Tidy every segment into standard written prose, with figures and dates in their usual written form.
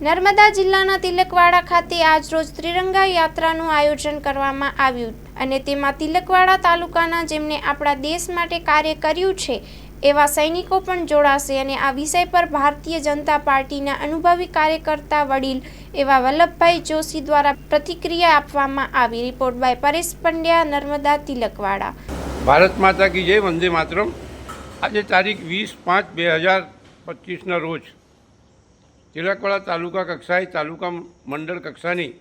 નર્મદા જિલ્લાના તિલકવાડા ખાતે આજરોજ ત્રિરંગા યાત્રાનું આયોજન કરવામાં આવ્યું અને તેમાં તિલકવાડા તાલુકાના જેમણે આપણા દેશ માટે કાર્ય કર્યું છે એવા સૈનિકો પણ જોડાશે અને આ વિષય પર ભારતીય જનતા પાર્ટીના અનુભવી કાર્યકર્તા વડીલ એવા વલ્લભભાઈ જોશી દ્વારા પ્રતિક્રિયા આપવામાં આવી। Report by Paresh Pandya, Narmada, Tilakwada. ભારત માતા કી જય, વંદે માતરમ। આજે તારીખ 20/5/2025ના રોજ તિલકવાડા તાલુકા કક્ષાએ તાલુકા મંડળ કક્ષાની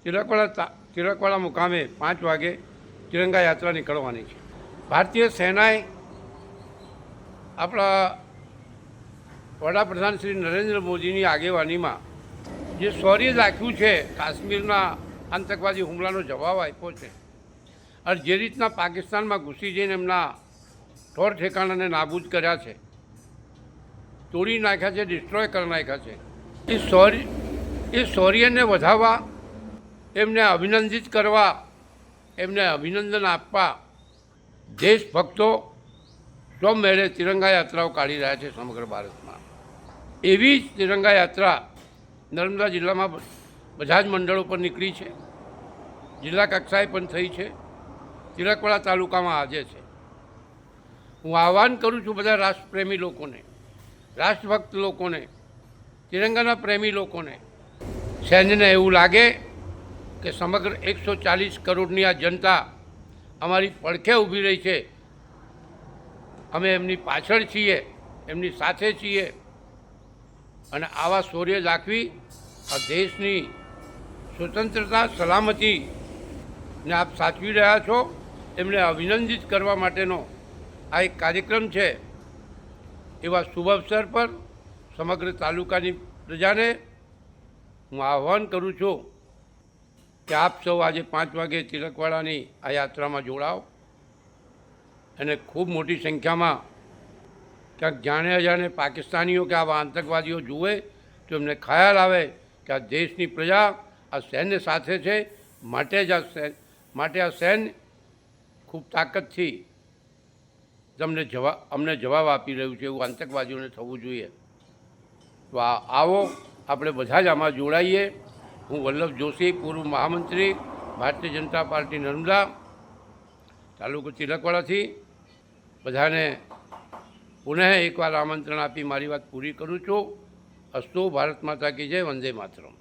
તિલકવાડા મુકામે 5 વાગે તિરંગા યાત્રા નીકળવાની છે। ભારતીય સેનાએ આપણા વડાપ્રધાન શ્રી નરેન્દ્ર મોદીની આગેવાનીમાં જે શૌર્ય દાખ્યું છે, કાશ્મીરના આતંકવાદી હુમલાનો જવાબ આપ્યો છે અને જે રીતના પાકિસ્તાનમાં ઘૂસી જઈને એમના ઠોર ઠેકાણાને નાબૂદ કર્યા છે, તોડી નાખ્યા છે, ડિસ્ટ્રોય કરી નાખ્યા છે। એ શૌર્યને વધારવા, એમને અભિનંદિત કરવા, એમને અભિનંદન આપવા દેશભક્તો સ્વમેળે તિરંગા યાત્રાઓ કાઢી રહ્યા છે સમગ્ર ભારતમાં। એવી જ તિરંગા યાત્રા નર્મદા જિલ્લામાં બધા જ મંડળો પર નીકળી છે, જિલ્લા કક્ષાએ પણ થઈ છે, તિલકવાડા તાલુકામાં આજે છે। હું આહ્વાન કરું છું બધા રાષ્ટ્રપ્રેમી લોકોને, રાષ્ટ્રભક્ત લોકોને, તિરંગાના પ્રેમી લોકોને, સૈન્યને એવું લાગે કે સમગ્ર 140 કરોડની આ જનતા અમારી પડખે ઊભી રહી છે, અમે એમની પાછળ છીએ, એમની સાથે છીએ અને આવા શૌર્ય દાખવી આ દેશની સ્વતંત્રતા, સલામતીને આપ સાચવી રહ્યા છો, એમને અભિનંદિત કરવા માટેનો આ એક કાર્યક્રમ છે। એવા શુભ અવસર પર સમગ્ર તાલુકાની પ્રજાને હું આહ્વાન કરું છું કે આપ સૌ આજે 5 વાગે તિલકવાડાની આ યાત્રામાં જોડાઓ અને ખૂબ મોટી સંખ્યામાં ક્યાંક જાણે અજાણે પાકિસ્તાનીઓ કે આવા આતંકવાદીઓ જુએ તો એમને ખ્યાલ આવે કે આ દેશની પ્રજા આ સૈન્ય સાથે છે, માટે આ સૈન્ય ખૂબ તાકાતથી અમને જવાબ આપી રહ્યું છે, એવું આતંકવાદીઓને થવું જોઈએ। તો આવો આપણે બધા જ આમાં જોડાઈએ। હું વલ્લભ જોશી, પૂર્વ મહામંત્રી, ભારતીય જનતા પાર્ટી નર્મદા તાલુકો તિલકવાડાથી બધાને પુનઃ એકવાર આમંત્રણ આપી મારી વાત પૂરી કરું છું। અસ્તુ, ભારત માતા કી જય, વંદે માતરમ।